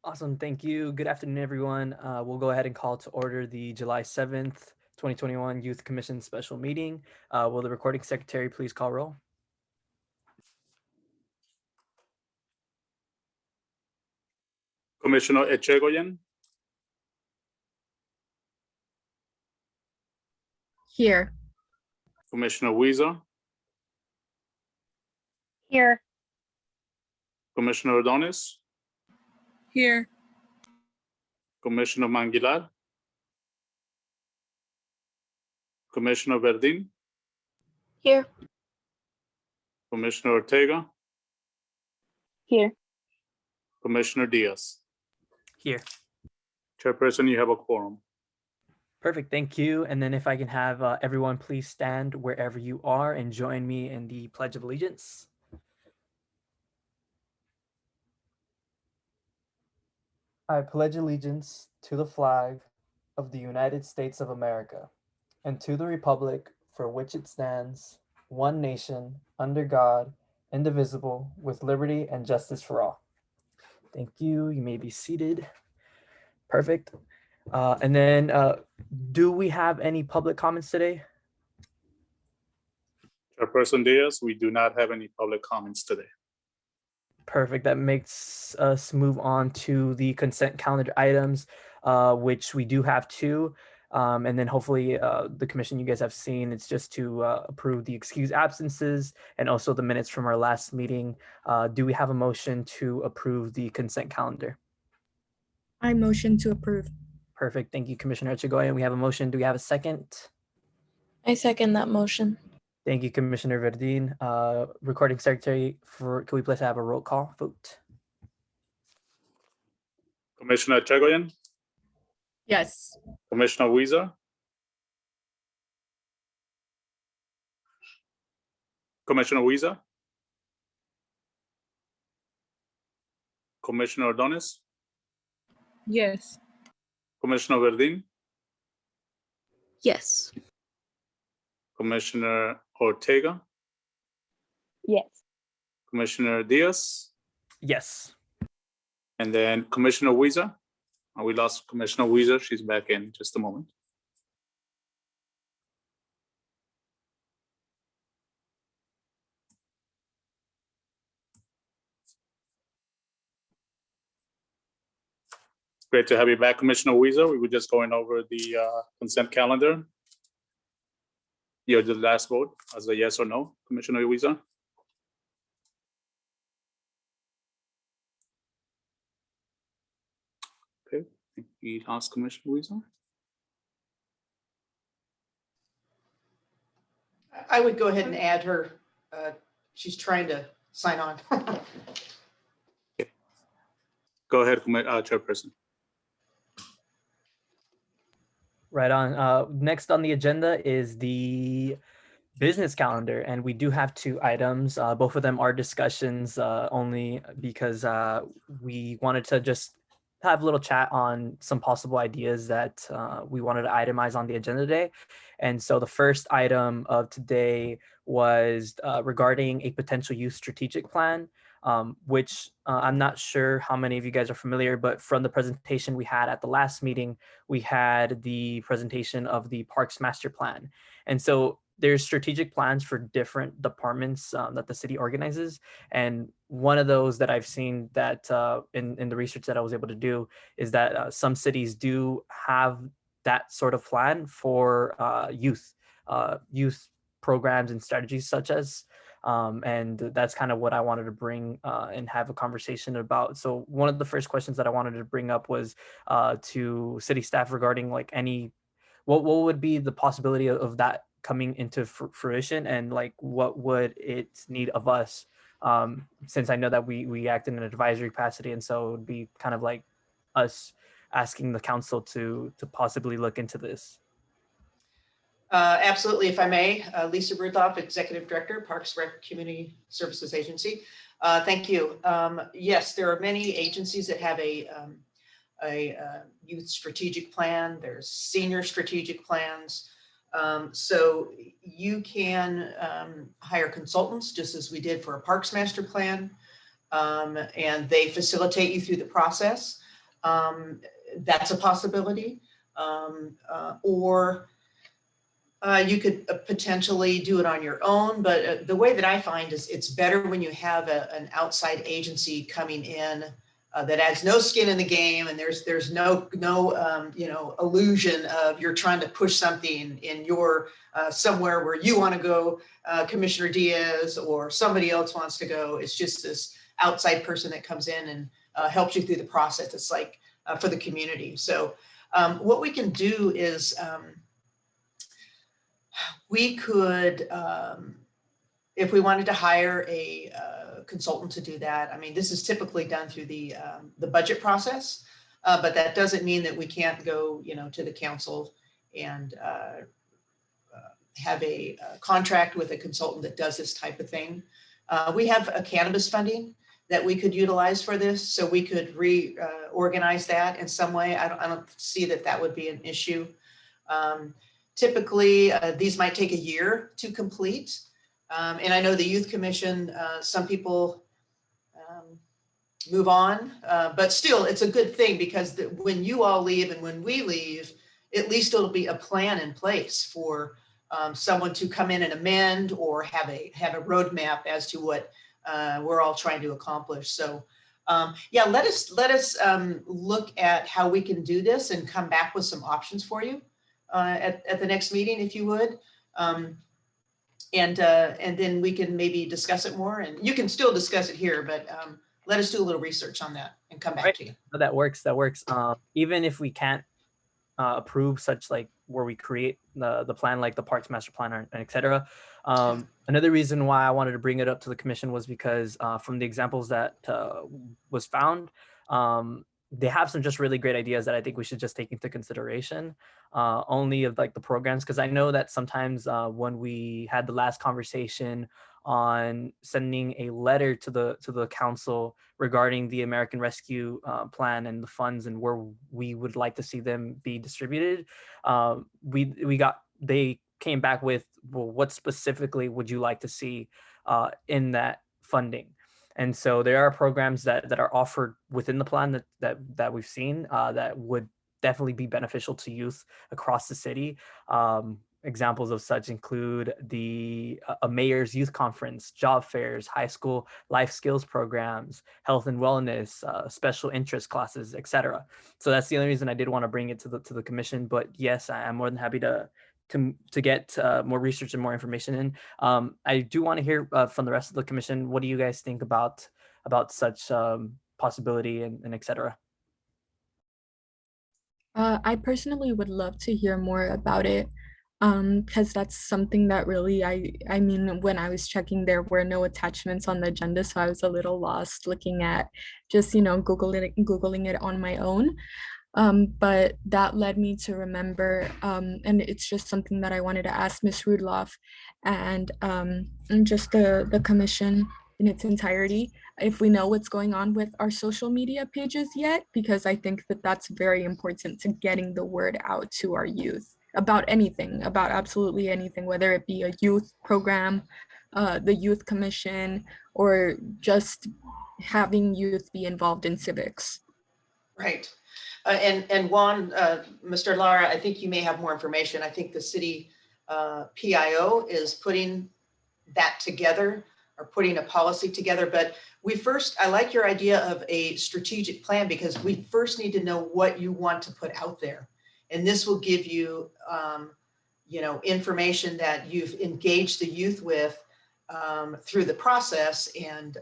Awesome, thank you. Good afternoon, everyone. We'll go ahead and call to order the July 7th, 2021 Youth Commission Special Meeting. Will the recording secretary please call roll? Commissioner Echegoyen, Here. Commissioner Weiser, Here. Commissioner Adonis, Here. Commissioner Manguilar, Commissioner Verdin, Here. Commissioner Ortega, Here. Commissioner Diaz. Here. Chairperson, you have a quorum. Perfect, thank you. And then if I can have everyone please stand wherever you are and join me in the Pledge of Allegiance. I pledge allegiance to the flag of the United States of America and to the republic for which it stands, one nation, under God, indivisible, with liberty and justice for all. Thank you. You may be seated. Perfect. And then do we have any public comments today? Chairperson Diaz, we do not have any public comments today. Perfect. That makes us move on to the consent calendar items, which we do have two. And then hopefully the commission you guys have seen, it's just to approve the excused absences and also the minutes from our last meeting. Do we have a motion to approve the consent calendar? I motion to approve. Perfect. Thank you, Commissioner Echegoyen. We have a motion. Do we have a second? I second that motion. Thank you, Commissioner Verdin. Recording secretary, can we please have a roll call vote? Commissioner Echegoyen, Yes. Commissioner Weiser, Commissioner Weiser, Commissioner Adonis, Yes. Commissioner Verdin, Yes. Commissioner Ortega, Yes. Commissioner Diaz, Yes. and then Commissioner Weiser. We lost Commissioner Weiser. She's back in just a moment. Great to have you back, Commissioner Weiser. We were just going over the consent calendar. You're the last vote as a yes or no, Commissioner Weiser. Okay, we lost Commissioner Weiser. I would go ahead and add her. She's trying to sign on. Go ahead, Chairperson. Right on. Next on the agenda is the business calendar, and we do have two items. Both of them are discussions only because we wanted to just have a little chat on some possible ideas that we wanted to itemize on the agenda today. And so the first item of today was regarding a potential youth strategic plan, which I'm not sure how many of you guys are familiar, but from the presentation we had at the last meeting, we had the presentation of the Parks Master Plan. And so there's strategic plans for different departments that the city organizes. And one of those that I've seen that in the research that I was able to do is that some cities do have that sort of plan for youth programs and strategies such as, and that's kind of what I wanted to bring and have a conversation about. So one of the first questions that I wanted to bring up was to city staff regarding like what would be the possibility of that coming into fruition, and like what would it need of us, since I know that we act in an advisory capacity, and so it would be kind of like us asking the council to possibly look into this. Absolutely, if I may. Lisa Ruthoff, Executive Director, Parks Rec Community Services Agency. Thank you. Yes, there are many agencies that have a youth strategic plan. There's senior strategic plans. So you can hire consultants, just as we did for a Parks Master Plan, and they facilitate you through the process. That's a possibility. Or you could potentially do it on your own, but the way that I find is it's better when you have an outside agency coming in that has no skin in the game, and there's no illusion of you're trying to push something in your somewhere where you want to go, Commissioner Diaz, or somebody else wants to go. It's just this outside person that comes in and helps you through the process. It's like for the community. So what we can do is we could, if we wanted to hire a consultant to do that, I mean, this is typically done through the budget process, but that doesn't mean that we can't go, to the council and have a contract with a consultant that does this type of thing. We have a cannabis funding that we could utilize for this, so we could reorganize that in some way. I don't see that would be an issue. Typically, these might take a year to complete. And I know the Youth Commission, some people move on, but still it's a good thing because when you all leave and when we leave, at least it'll be a plan in place for someone to come in and amend or have a roadmap as to what we're all trying to accomplish. So yeah, let us look at how we can do this and come back with some options for you at the next meeting, if you would. And then we can maybe discuss it more, and you can still discuss it here, but let us do a little research on that and come back to you. That works. Even if we can't approve such like where we create the plan, like the Parks Master Plan and et cetera. Another reason why I wanted to bring it up to the commission was because from the examples that was found, they have some just really great ideas that I think we should just take into consideration, only of like the programs. Because I know that sometimes when we had the last conversation on sending a letter to the council regarding the American Rescue Plan and the funds and where we would like to see them be distributed, they came back with, well, what specifically would you like to see in that funding? And so there are programs that are offered within the plan that we've seen that would definitely be beneficial to youth across the city. Examples of such include a mayor's youth conference, job fairs, high school life skills programs, health and wellness, special interest classes, etc. So that's the only reason I did want to bring it to the commission. But yes, I'm more than happy to get more research and more information in. I do want to hear from the rest of the commission. What do you guys think about such possibility and et cetera? I personally would love to hear more about it, because that's something that really, I mean, when I was checking, there were no attachments on the agenda, so I was a little lost looking at just, Googling it on my own. But that led me to remember, and it's just something that I wanted to ask Ms. Rudloff and just the commission in its entirety, if we know what's going on with our social media pages yet, because I think that that's very important to getting the word out to our youth about anything, about absolutely anything, whether it be a youth program, the youth commission, or just having youth be involved in civics. Right. And Juan, Mr. Lara, I think you may have more information. I think the city PIO is putting that together or putting a policy together. But I like your idea of a strategic plan, because we first need to know what you want to put out there. And this will give you, information that you've engaged the youth with through the process, and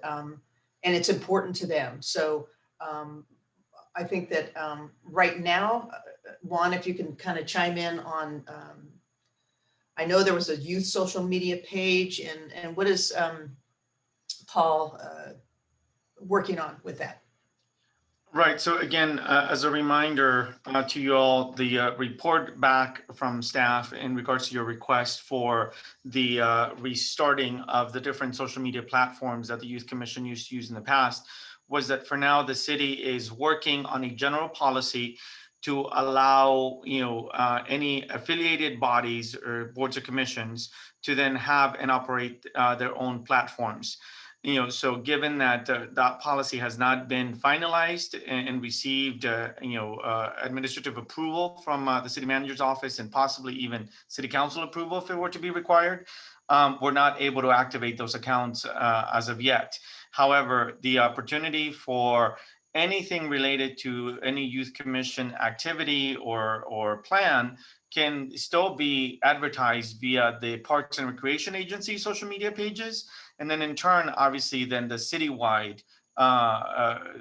it's important to them. So I think that right now, Juan, if you can kind of chime in on, I know there was a youth social media page, and what is Paul working on with that? Right. So again, as a reminder to you all, the report back from staff in regards to your request for the restarting of the different social media platforms that the Youth Commission used to use in the past was that for now, the city is working on a general policy to allow, any affiliated bodies or boards or commissions to then have and operate their own platforms. So given that that policy has not been finalized and received, administrative approval from the city manager's office and possibly even city council approval if it were to be required, we're not able to activate those accounts as of yet. However, the opportunity for anything related to any youth commission activity or plan can still be advertised via the Parks and Recreation Agency social media pages. And then in turn, obviously, then the citywide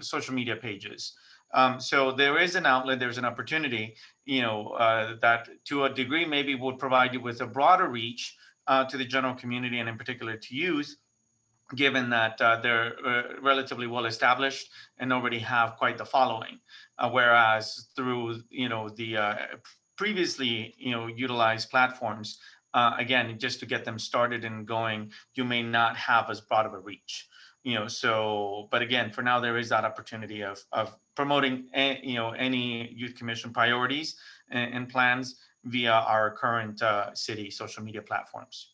social media pages. So there is an outlet, there's an opportunity, that to a degree maybe would provide you with a broader reach to the general community and in particular to youth, given that they're relatively well established and already have quite the following. Whereas through, the previously, utilized platforms, again, just to get them started and going, you may not have as broad of a reach. So, but again, for now, there is that opportunity of promoting, any youth commission priorities and plans via our current city social media platforms.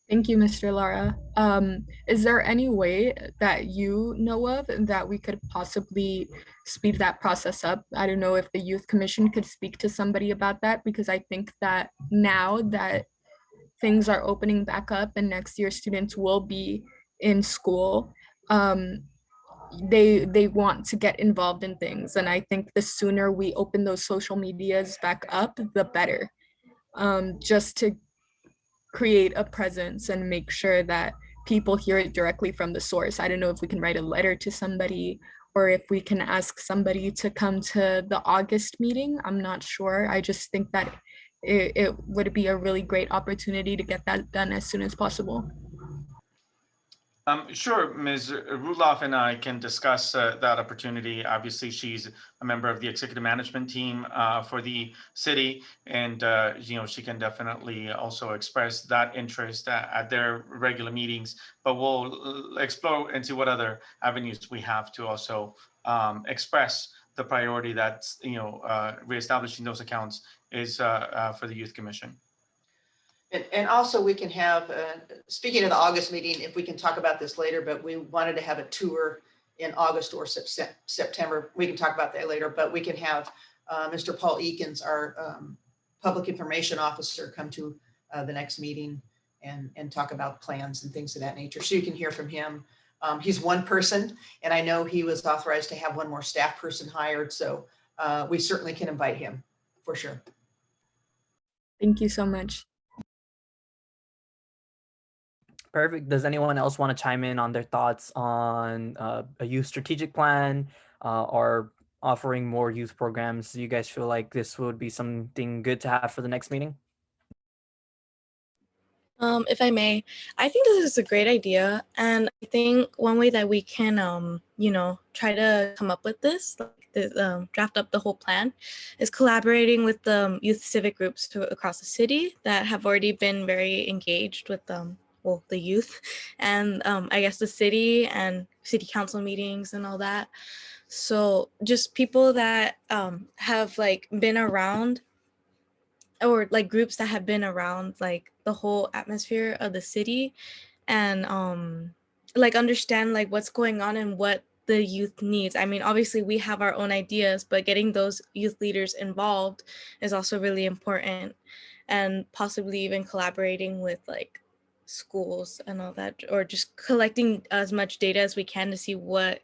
Thank you, Mr. Lara. Is there any way that you know of that we could possibly speed that process up? I don't know if the Youth Commission could speak to somebody about that, because I think that now that things are opening back up and next year students will be in school, they want to get involved in things. And I think the sooner we open those social medias back up, the better. Just to create a presence and make sure that people hear it directly from the source. I don't know if we can write a letter to somebody or if we can ask somebody to come to the August meeting. I'm not sure. I just think that it would be a really great opportunity to get that done as soon as possible. Sure, Ms. Rudloff and I can discuss that opportunity. Obviously, she's a member of the executive management team for the city, and she can definitely also express that interest at their regular meetings. But we'll explore and see what other avenues we have to also express the priority that's reestablishing those accounts is for the Youth Commission. And also we can have, speaking of the August meeting, if we can talk about this later, but we wanted to have a tour in August or September. We can talk about that later, but we can have Mr. Paul Eakins, our public information officer, come to the next meeting and talk about plans and things of that nature. So you can hear from him. He's one person, and I know he was authorized to have one more staff person hired. So we certainly can invite him for sure. Thank you so much. Perfect. Does anyone else want to chime in on their thoughts on a youth strategic plan or offering more youth programs? Do you guys feel like this would be something good to have for the next meeting? If I may, I think this is a great idea. And I think one way that we can, try to come up with this, draft up the whole plan, is collaborating with the youth civic groups across the city that have already been very engaged with the youth and I guess the city and city council meetings and all that. So just people that have been around, or groups that have been around the whole atmosphere of the city and understand what's going on and what the youth needs. I mean, obviously we have our own ideas, but getting those youth leaders involved is also really important, and possibly even collaborating with schools and all that, or just collecting as much data as we can to see what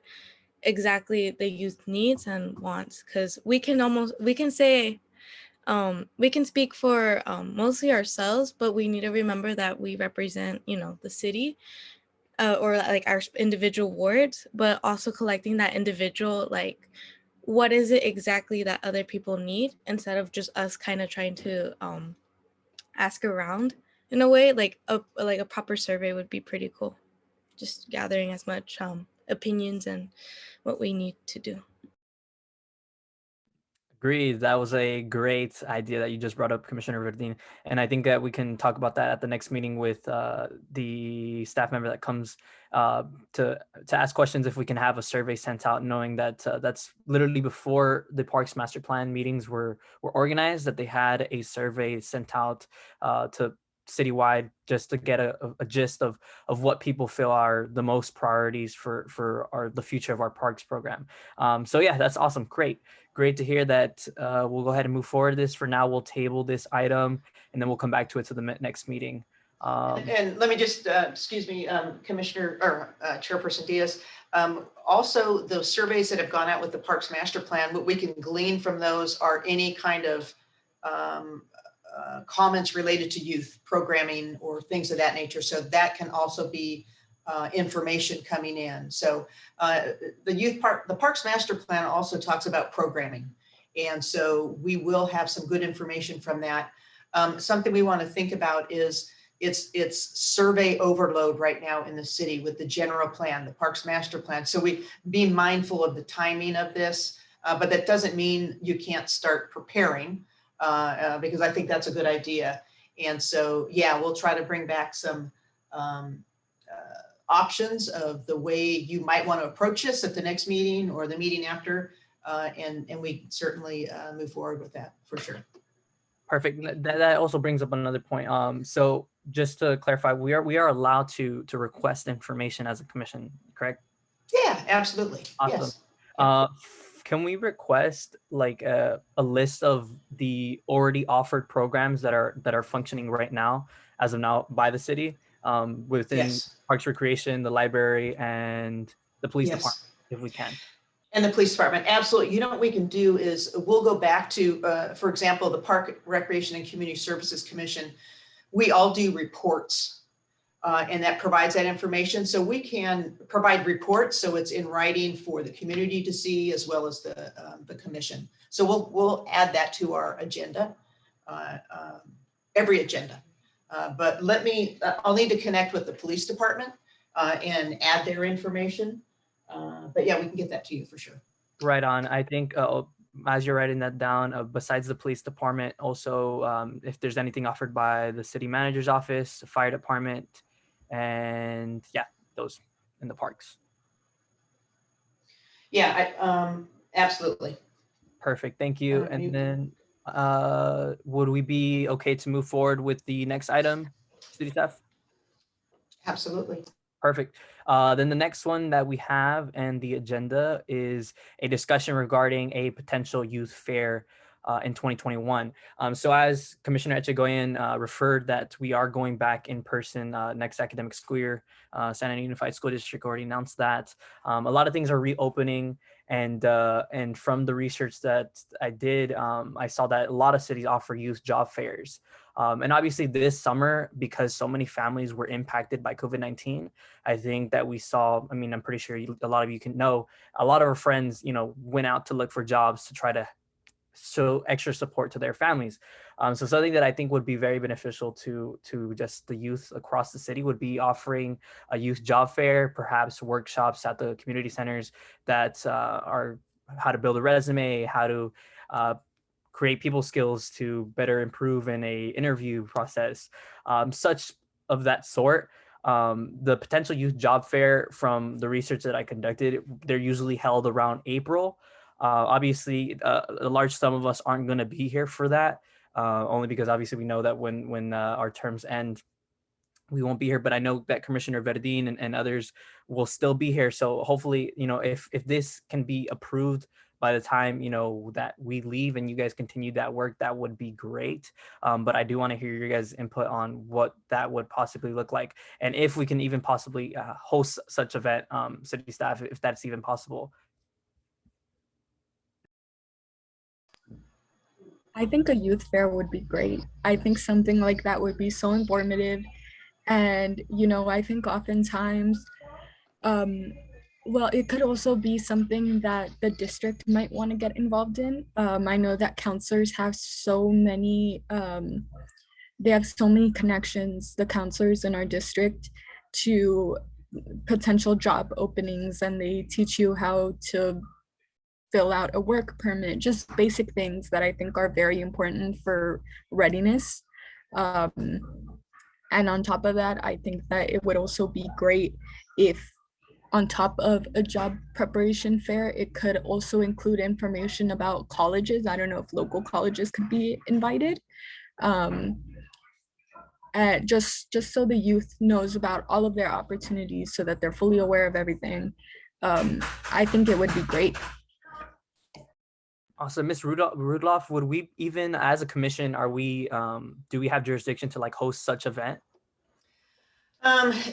exactly the youth needs and wants, because we can say we can speak for mostly ourselves, but we need to remember that we represent the city or our individual wards, but also collecting that individual what is it exactly that other people need, instead of just us kind of trying to ask around. In a way, a proper survey would be pretty cool. Just gathering as much opinions and what we need to do. Agreed. That was a great idea that you just brought up, Commissioner Verdeen. And I think that we can talk about that at the next meeting with the staff member that comes to ask questions, if we can have a survey sent out, knowing that that's literally before the Parks Master Plan meetings were organized, that they had a survey sent out to citywide, just to get a gist of what people feel are the most priorities for the future of our parks program. So yeah, that's awesome. Great to hear that. We'll go ahead and move forward this. For now, we'll table this item, and then we'll come back to it to the next meeting. And let me just, excuse me, Commissioner or Chairperson Diaz. Also, those surveys that have gone out with the Parks Master Plan, what we can glean from those are any kind of comments related to youth programming or things of that nature. So that can also be information coming in. So the Parks Master Plan also talks about programming. And so we will have some good information from that. Something we want to think about is it's survey overload right now in the city with the general plan, the Parks Master Plan. So we be mindful of the timing of this, but that doesn't mean you can't start preparing, because I think that's a good idea. And so, yeah, we'll try to bring back some options of the way you might want to approach this at the next meeting or the meeting after, and we certainly move forward with that for sure. Perfect. That also brings up another point. So just to clarify, we are allowed to request information as a commission, correct? Yeah, absolutely. Awesome. Yes. Can we request like a list of the already offered programs that are functioning right now, as of now, by the city, within Yes. Parks Recreation, the library, and the police Yes. department, if we can? And the police department, absolutely. You know what we can do is we'll go back to, for example, the Park Recreation and Community Services Commission. We all do reports, and that provides that information. So we can provide reports, so it's in writing for the community to see, as well as the commission. So we'll add that to our agenda, every agenda. But I'll need to connect with the police department and add their information. But yeah, we can get that to you for sure. Right on. I think as you're writing that down, besides the police department, also if there's anything offered by the city manager's office, the fire department, and yeah, those in the parks. Yeah, absolutely. Perfect. Thank you. And then would we be okay to move forward with the next item, city staff? Absolutely. Perfect. Then the next one that we have and the agenda is a discussion regarding a potential youth fair in 2021. So as Commissioner Echegoyen referred, that we are going back in person next academic school year. San Antonio Unified School District already announced that. A lot of things are reopening, and from the research that I did, I saw that a lot of cities offer youth job fairs. And obviously this summer, because so many families were impacted by COVID-19, I think that we saw, I mean, I'm pretty sure a lot of you can know, a lot of our friends, went out to look for jobs to try to show extra support to their families. So something that I think would be very beneficial to just the youth across the city would be offering a youth job fair, perhaps workshops at the community centers that are how to build a resume, how to create people skills to better improve in a interview process, such of that sort. The potential youth job fair, from the research that I conducted, they're usually held around April. Obviously, a large sum of us aren't going to be here for that, only because obviously we know that when our terms end, we won't be here. But I know that Commissioner Verdeen and others will still be here. So hopefully, if this can be approved by the time, that we leave and you guys continue that work, that would be great. But I do want to hear your guys' input on what that would possibly look like. And if we can even possibly host such event, city staff, if that's even possible. I think a youth fair would be great. I think something like that would be so informative. And, I think oftentimes, well, it could also be something that the district might want to get involved in. I know that counselors have so many, they have so many connections, the counselors in our district, to potential job openings, and they teach you how to fill out a work permit, just basic things that I think are very important for readiness. Um, and on top of that, I think that it would also be great if on top of a job preparation fair, it could also include information about colleges. I don't know if local colleges could be invited. Just so the youth knows about all of their opportunities so that they're fully aware of everything. I think it would be great. Also, Ms. Rudloff, would we even, as a commission, do we have jurisdiction to like host such event?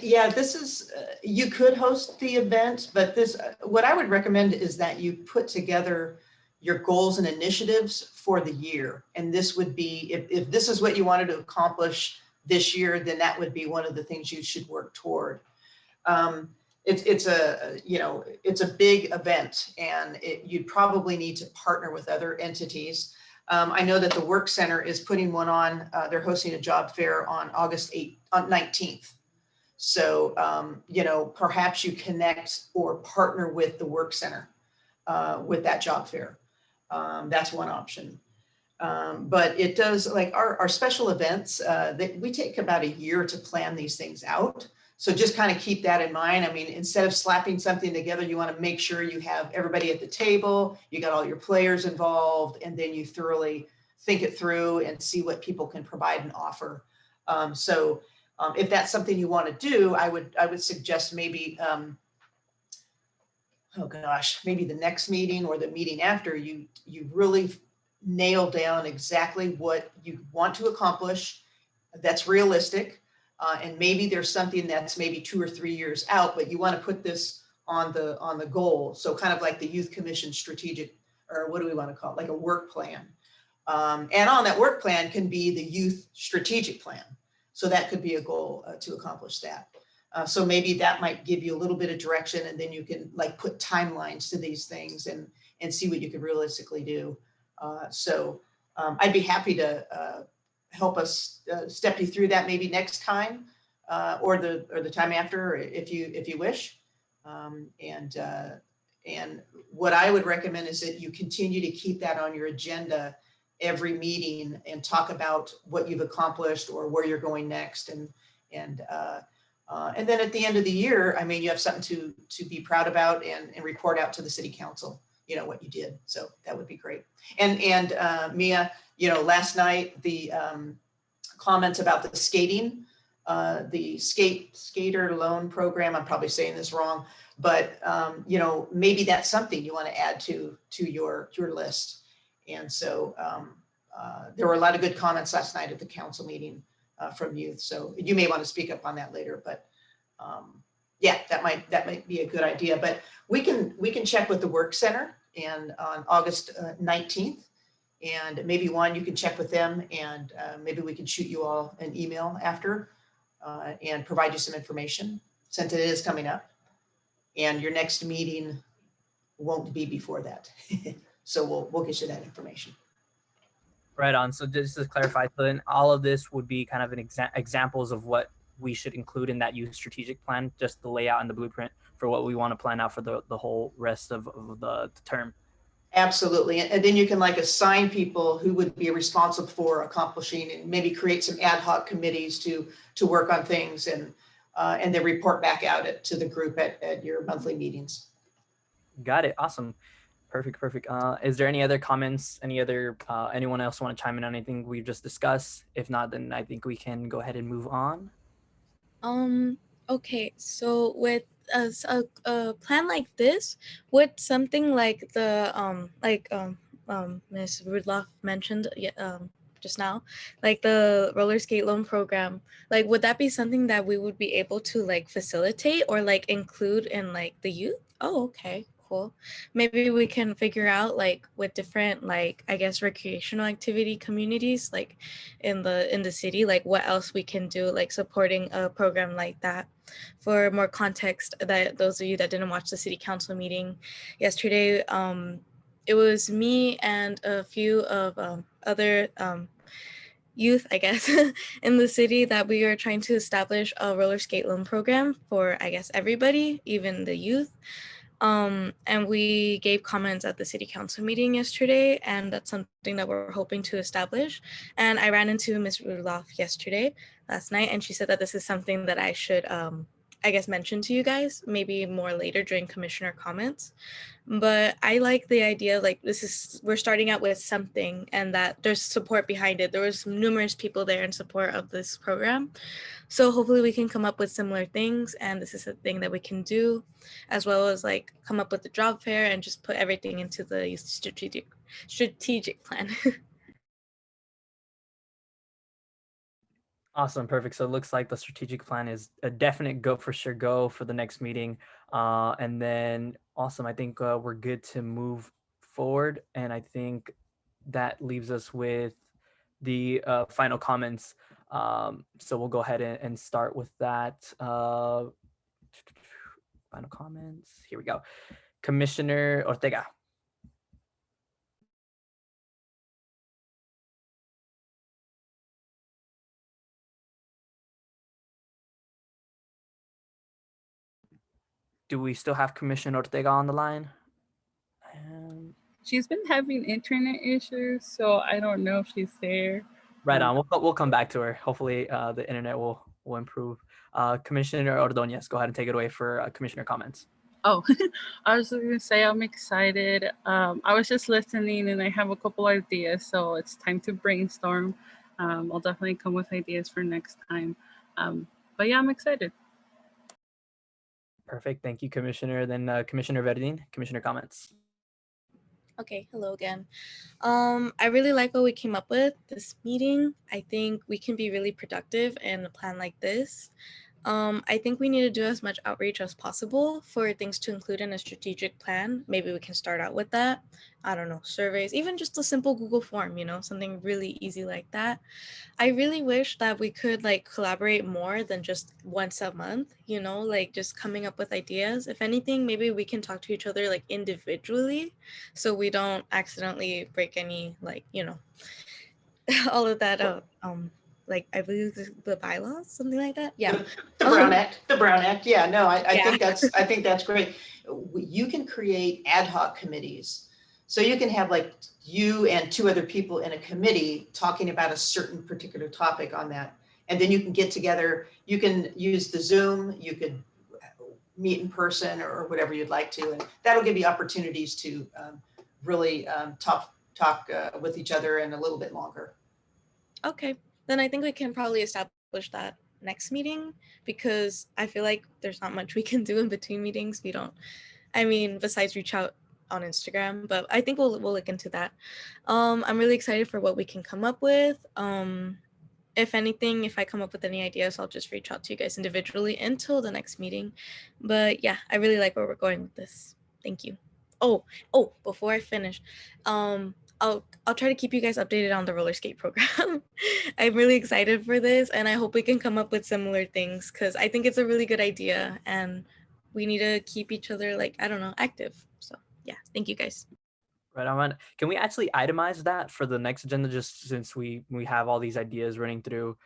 Yeah, this is, you could host the event, but what I would recommend is that you put together your goals and initiatives for the year. And this would be, if this is what you wanted to accomplish this year, then that would be one of the things you should work toward. It's a big event, and you'd probably need to partner with other entities. I know that the Work Center is putting one on. They're hosting a job fair on August 19th. So, perhaps you connect or partner with the Work Center with that job fair. That's one option. But it does, like our special events, we take about a year to plan these things out. So just kind of keep that in mind. I mean, instead of slapping something together, you want to make sure you have everybody at the table, you got all your players involved, and then you thoroughly think it through and see what people can provide and offer. If that's something you want to do, I would suggest maybe, maybe the next meeting or the meeting after, you really nail down exactly what you want to accomplish that's realistic. And maybe there's something that's maybe 2 or 3 years out, but you want to put this on the goal. So kind of like the Youth Commission strategic, or what do we want to call it, like a work plan. And on that work plan can be the youth strategic plan. So that could be a goal to accomplish that. So maybe that might give you a little bit of direction, and then you can like put timelines to these things and see what you could realistically do. I'd be happy to help us step you through that maybe next time or the time after if you wish. And what I would recommend is that you continue to keep that on your agenda every meeting and talk about what you've accomplished or where you're going next. And then at the end of the year, I mean, you have something to be proud about and report out to the city council, what you did. So that would be great. And Mia, last night, the comments about the skating, the skater loan program, I'm probably saying this wrong, but maybe that's something you want to add to your list. And so there were a lot of good comments last night at the council meeting from youth. So you may want to speak up on that later, but yeah, that might be a good idea. But we can check with the Work Center and on August 19th, and maybe you can check with them, and maybe we can shoot you all an email after and provide you some information since it is coming up. And your next meeting won't be before that. So we'll get you that information. Right on. So just to clarify, so then all of this would be kind of an examples of what we should include in that youth strategic plan, just the layout and the blueprint for what we want to plan out for the whole rest of the term. Absolutely. And then you can like assign people who would be responsible for accomplishing, and maybe create some ad hoc committees to work on things and then report back out to the group at your monthly meetings. Got it. Awesome. Perfect. Is there any other comments? Anyone else want to chime in on anything we've just discussed? If not, then I think we can go ahead and move on. Okay, so with a plan like this, would something like the Ms. Rudloff mentioned just now, like the roller skate loan program, like would that be something that we would be able to like facilitate or like include in like the youth? Oh, okay, cool. Maybe we can figure out like with different like I guess recreational activity communities like in the city, like what else we can do like supporting a program like that. For more context, that those of you that didn't watch the city council meeting yesterday, it was me and a few of other youth, I guess, in the city that we are trying to establish a roller skate loan program for, I guess, everybody, even the youth. And we gave comments at the city council meeting yesterday, and that's something that we're hoping to establish. And I ran into Ms. Rudolph last night, and she said that this is something that I should, I guess, mention to you guys, maybe more later during commissioner comments. But I like the idea, like we're starting out with something and that there's support behind it. There was numerous people there in support of this program. So hopefully we can come up with similar things, and this is a thing that we can do, as well as like come up with the job fair and just put everything into the strategic plan. Awesome, perfect. So it looks like the strategic plan is a definite go for the next meeting. And then awesome, I think we're good to move forward. And I think that leaves us with the final comments. So we'll go ahead and start with that. Final comments. Here we go. Commissioner Ortega. Do we still have Commissioner Ortega on the line? She's been having internet issues, so I don't know if she's there. Right on. We'll come back to her. Hopefully, the internet will improve. Commissioner Ordonez, go ahead and take it away for commissioner comments. Oh, I was just gonna say I'm excited. I was just listening, and I have a couple ideas, so it's time to brainstorm. I'll definitely come with ideas for next time. But yeah, I'm excited. Perfect. Thank you, Commissioner. Then Commissioner Verdin, commissioner comments. Okay, hello again. I really like what we came up with this meeting. I think we can be really productive in a plan like this. I think we need to do as much outreach as possible for things to include in a strategic plan. Maybe we can start out with that. I don't know, surveys, even just a simple Google form, something really easy like that. I really wish that we could like collaborate more than just once a month, like just coming up with ideas. If anything, maybe we can talk to each other like individually so we don't accidentally break any all of that like I believe the bylaws, something like that. Yeah. The Brown Act. Yeah, no, I Yeah. think that's great. You can create ad hoc committees. So you can have like you and two other people in a committee talking about a certain particular topic on that. And then you can get together, you can use the Zoom, you could meet in person or whatever you'd like to. And that'll give you opportunities to really talk with each other and a little bit longer. Okay, then I think we can probably establish that next meeting, because I feel like there's not much we can do in between meetings. Besides reach out on Instagram, but I think we'll look into that. I'm really excited for what we can come up with. If anything, if I come up with any ideas, I'll just reach out to you guys individually until the next meeting. But yeah, I really like where we're going with this. Thank you. Oh, before I finish, I'll try to keep you guys updated on the roller skate program. I'm really excited for this, and I hope we can come up with similar things, because I think it's a really good idea and we need to keep each other active. So yeah, thank you guys. Right on. Can we actually itemize that for the next agenda, just since we have all these ideas running through,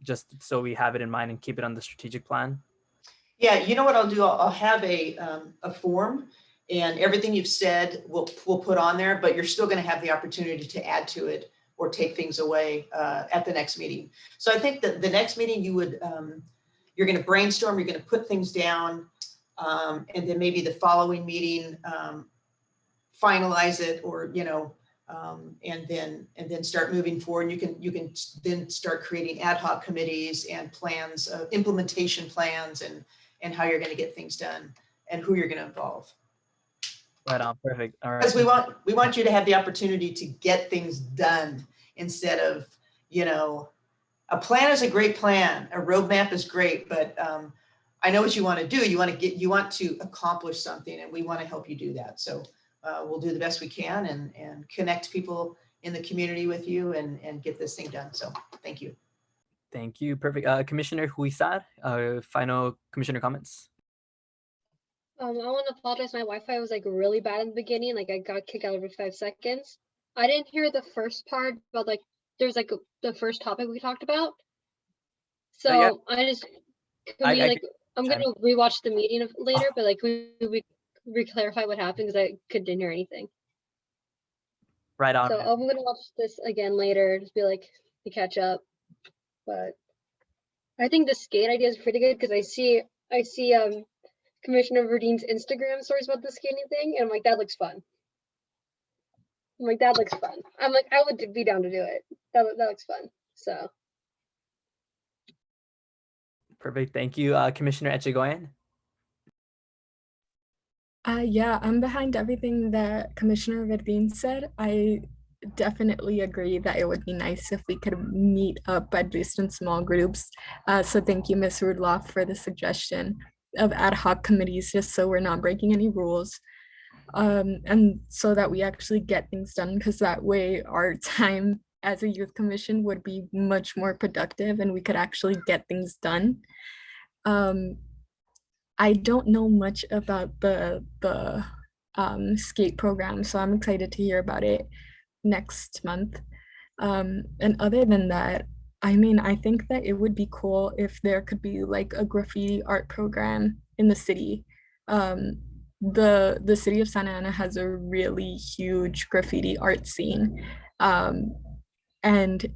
just so we have it in mind and keep it on the strategic plan? Yeah, you know what I'll do? I'll have a form, and everything you've said we'll put on there, but you're still going to have the opportunity to add to it or take things away at the next meeting. So I think that the next meeting you're going to brainstorm, you're going to put things down, and then maybe the following meeting finalize it, or and then start moving forward. You can then start creating ad hoc committees and plans, implementation plans, and how you're going to get things done and who you're going to involve. Right on. Perfect. All right. Because we want you to have the opportunity to get things done instead of, a plan is a great plan. A roadmap is great, but I know what you want to do. You want to accomplish something, and we want to help you do that. So we'll do the best we can and connect people in the community with you and get this thing done. So thank you. Thank you. Perfect. Commissioner Huizar, final commissioner comments. I want to apologize. My Wi-Fi was like really bad in the beginning. Like I got kicked out every 5 seconds. I didn't hear the first part, but like there's like the first topic we talked about. So yeah. I'm gonna rewatch the meeting later, but like we re-clarify what happened because I couldn't hear anything. Right on. So I'm gonna watch this again later, just be like to catch up. But I think the skate idea is pretty good because I see Commissioner Verdine's Instagram stories about the skating thing, and I'm like, that looks fun. I'm like, that looks fun. I'm like, I would be down to do it. That looks fun. So Perfect. Thank you, Commissioner Echegoyen. Yeah, I'm behind everything that Commissioner Verdeen said. I definitely agree that it would be nice if we could meet up at least in small groups. So thank you, Ms. Rudloff, for the suggestion of ad hoc committees, just so we're not breaking any rules. And so that we actually get things done, because that way our time as a youth commission would be much more productive and we could actually get things done. I don't know much about the skate program, so I'm excited to hear about it next month. And other than that, I mean, I think that it would be cool if there could be like a graffiti art program in the city. The city of Santa Ana has a really huge graffiti art scene. And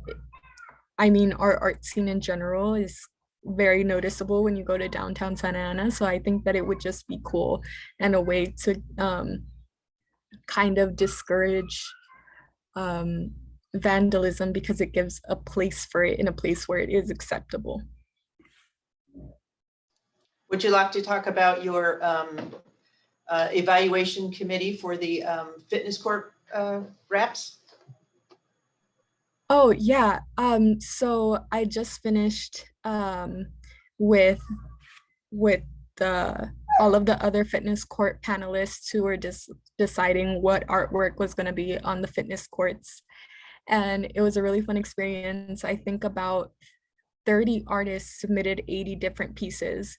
I mean, our art scene in general is very noticeable when you go to downtown Santa Ana. So I think that it would just be cool and a way to kind of discourage vandalism, because it gives a place for it in a place where it is acceptable. Would you like to talk about your evaluation committee for the fitness court wraps? Oh yeah, so I just finished with the all of the other fitness court panelists who were just deciding what artwork was going to be on the fitness courts. And it was a really fun experience. I think about 30 artists submitted 80 different pieces.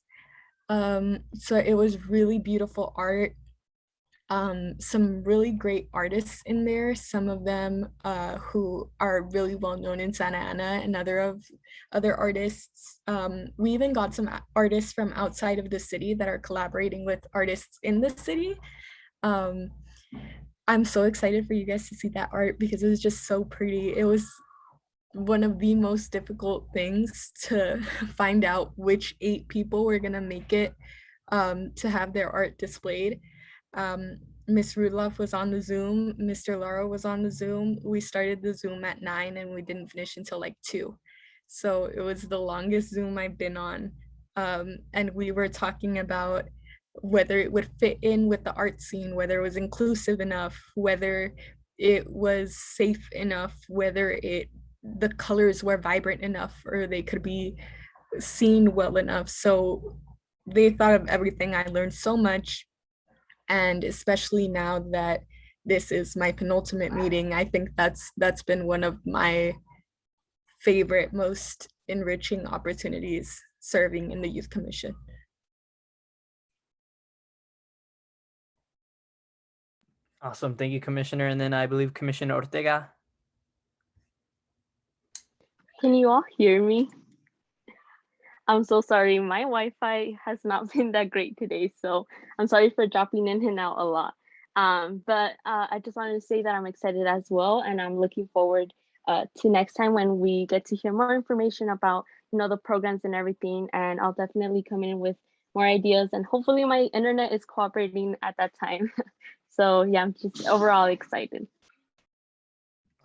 So it was really beautiful art. Some really great artists in there, some of them who are really well known in Santa Ana, and other artists. We even got some artists from outside of the city that are collaborating with artists in the city. I'm so excited for you guys to see that art because it was just so pretty. It was one of the most difficult things to find out which 8 people were gonna make it to have their art displayed. Miss Rudloff was on the Zoom, Mr. Lara was on the Zoom. We started the Zoom at 9 and we didn't finish until like 2. So it was the longest Zoom I've been on. And we were talking about whether it would fit in with the art scene, whether it was inclusive enough, whether it was safe enough, whether the colors were vibrant enough or they could be seen well enough. So they thought of everything. I learned so much. And especially now that this is my penultimate meeting, I think that's been one of my favorite, most enriching opportunities serving in the Youth Commission. Awesome. Thank you, Commissioner. And then I believe Commissioner Ortega. Can you all hear me? I'm so sorry. My Wi-Fi has not been that great today, so I'm sorry for dropping in and out a lot. But I just wanted to say that I'm excited as well, and I'm looking forward to next time when we get to hear more information about the programs and everything. And I'll definitely come in with more ideas, and hopefully my internet is cooperating at that time. So yeah, I'm just overall excited.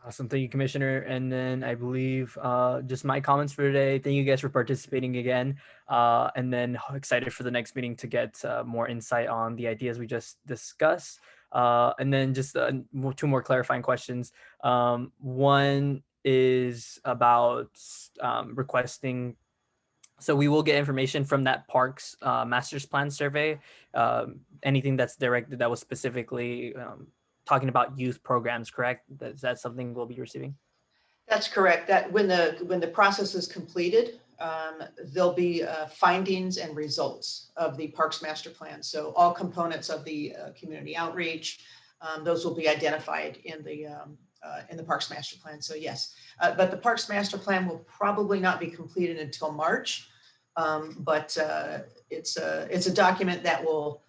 Awesome. Thank you, Commissioner. And then I believe just my comments for today. Thank you guys for participating again. And then excited for the next meeting to get more insight on the ideas we just discussed. And then just 2 more clarifying questions. One is about requesting. So we will get information from that Parks Master's Plan survey. Anything that's directed that was specifically talking about youth programs, correct? Is that something we'll be receiving? That's correct. That when the process is completed, there'll be findings and results of the Parks Master Plan. So all components of the community outreach, those will be identified in the Parks Master Plan. So yes, but the Parks Master Plan will probably not be completed until March. But it's a document that will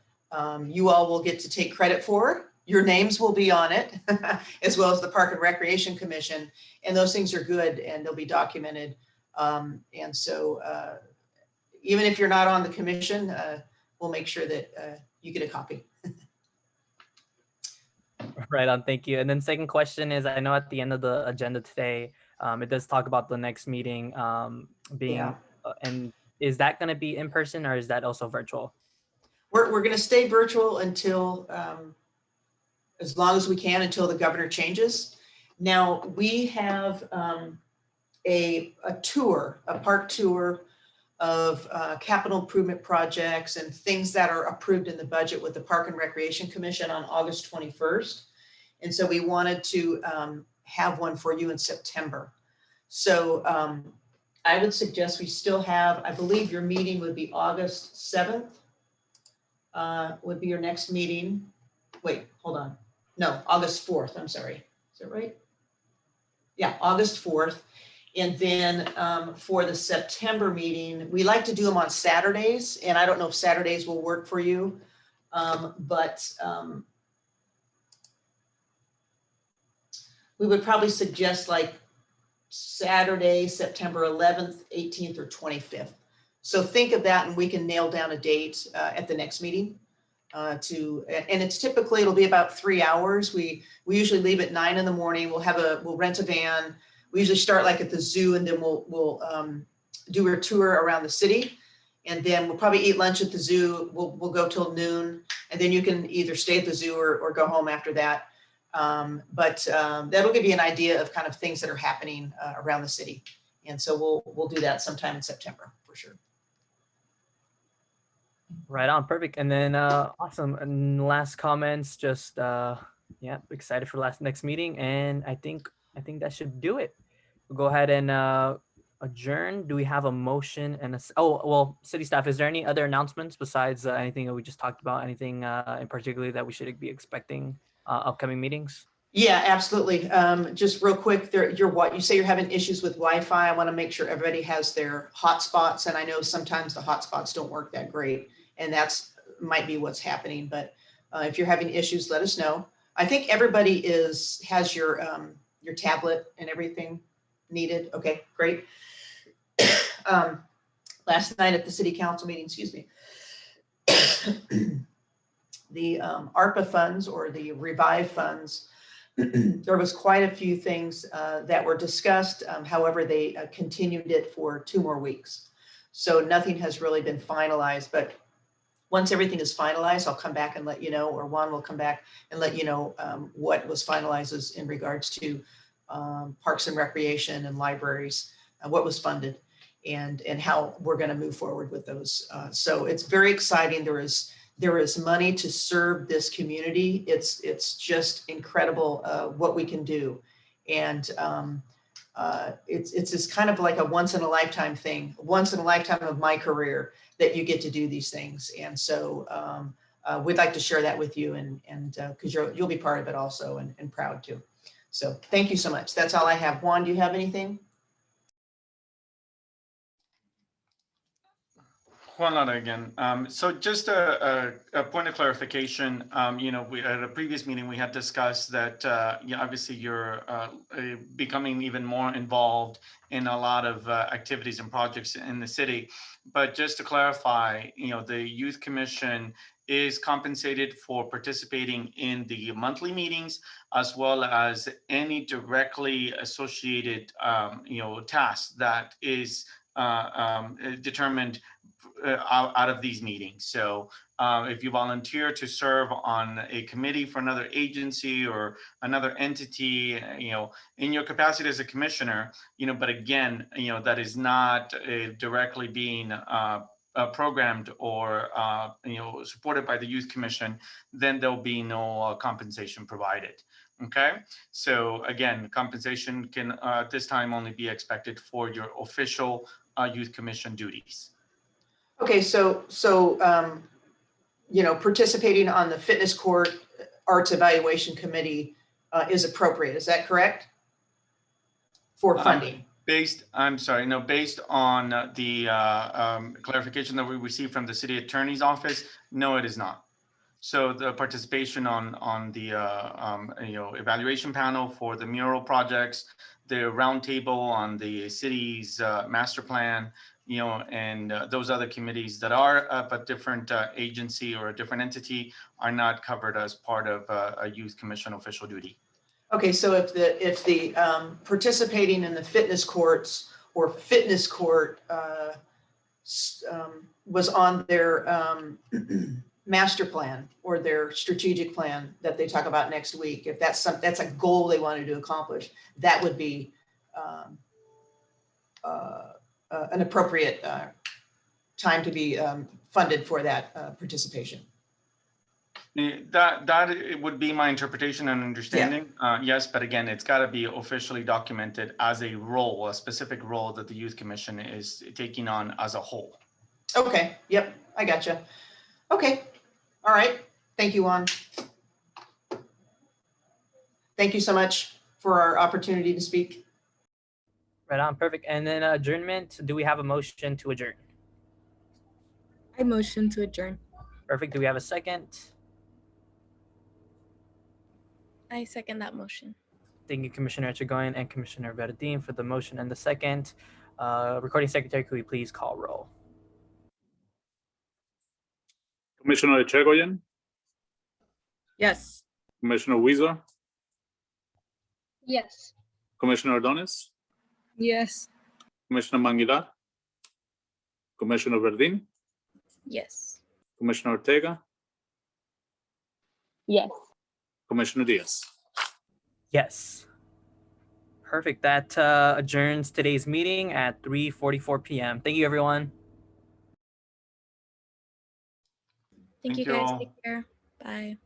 you all will get to take credit for. Your names will be on it, as well as the Park and Recreation Commission. And those things are good and they'll be documented. And so even if you're not on the commission, we'll make sure that you get a copy. Right on, thank you. And then second question is, I know at the end of the agenda today, it does talk about the next meeting being, Yeah. and is that going to be in person or is that also virtual? We're going to stay virtual until, as long as we can, until the governor changes. Now, we have a tour, a park tour of capital improvement projects and things that are approved in the budget with the Park and Recreation Commission on August 21st. And so we wanted to have one for you in September. So I would suggest we still have, I believe your meeting would be August 7th, would be your next meeting. Wait, hold on. No, August 4th, I'm sorry. Is that right? Yeah, August 4th. And then for the September meeting, we like to do them on Saturdays, and I don't know if Saturdays will work for you, but we would probably suggest like Saturday, September 11th, 18th, or 25th. So think of that, and we can nail down a date at the next meeting. And it's typically, it'll be about 3 hours. We usually leave at 9 in the morning. We'll rent a van. We usually start like at the zoo, and then we'll do a tour around the city, and then we'll probably eat lunch at the zoo. We'll go till noon, and then you can either stay at the zoo or go home after that. But that'll give you an idea of kind of things that are happening around the city, and so we'll do that sometime in September for sure. Right on, perfect. And then awesome. And last comments, just yeah, excited for next meeting, and I think that should do it. We'll go ahead and adjourn. Do we have a motion and city staff, is there any other announcements besides anything that we just talked about? Anything in particular that we should be expecting upcoming meetings? Yeah, absolutely. Just real quick, you say you're having issues with Wi-Fi. I want to make sure everybody has their hotspots, and I know sometimes the hotspots don't work that great, and might be what's happening. But if you're having issues, let us know. I think everybody has your tablet and everything needed. Okay, great. Last night at the city council meeting, excuse me, the ARPA funds, or the Revive funds, there was quite a few things that were discussed. However, they continued it for 2 more weeks. So nothing has really been finalized, but once everything is finalized, I'll come back and let you know, or Juan will come back and let you know what was finalized in regards to parks and recreation and libraries, what was funded, and how we're going to move forward with those. So it's very exciting. There is money to serve this community. It's just incredible what we can do. And it's just kind of like a once in a lifetime thing, once in a lifetime of my career that you get to do these things. And so we'd like to share that with you, and because you'll be part of it also, and proud to. So thank you so much. That's all I have. Juan, do you have anything? Juan Lara again. So just a point of clarification. We at a previous meeting we had discussed that obviously you're becoming even more involved in a lot of activities and projects in the city. But just to clarify, the Youth Commission is compensated for participating in the monthly meetings, as well as any directly associated tasks that is determined out of these meetings. So if you volunteer to serve on a committee for another agency or another entity, in your capacity as a commissioner, but again, that is not directly being programmed or supported by the Youth Commission, then there'll be no compensation provided. Okay, so again, compensation can at this time only be expected for your official Youth Commission duties. Okay, so participating on the Fitness Court Arts Evaluation Committee is appropriate. Is that correct? For funding. Based on the clarification that we received from the city attorney's office, no, it is not. So the participation on the evaluation panel for the mural projects, the roundtable on the city's master plan, and those other committees that are of a different agency or a different entity are not covered as part of a youth commission official duty. Okay, so if the participating in the fitness courts or fitness court was on their master plan or their strategic plan that they talk about next week, if that's a goal they wanted to accomplish, that would be an appropriate time to be funded for that participation. That it would be my interpretation and understanding. Yes, but again, it's got to be officially documented as a role, a specific role that the Youth Commission is taking on as a whole. Okay, yep, I gotcha. Okay, all right. Thank you, Juan. Thank you so much for our opportunity to speak. Right on, perfect. And then adjournment, do we have a motion to adjourn? I motion to adjourn. Perfect, do we have a second? I second that motion. Thank you, Commissioner Echegoyen and Commissioner Verdin for the motion and the second. Recording secretary, could we please call roll? Commissioner Echegoyen, Yes. Commissioner Weiser, Yes. Commissioner Ordonez, Yes. Commissioner Manguilar, Commissioner Verdin, Yes. Commissioner Ortega, Yes. Commissioner Diaz. Yes. Perfect, that adjourns today's meeting at 3:44 p.m. Thank you, everyone. Thank you Thank you guys. all. Take care. Bye.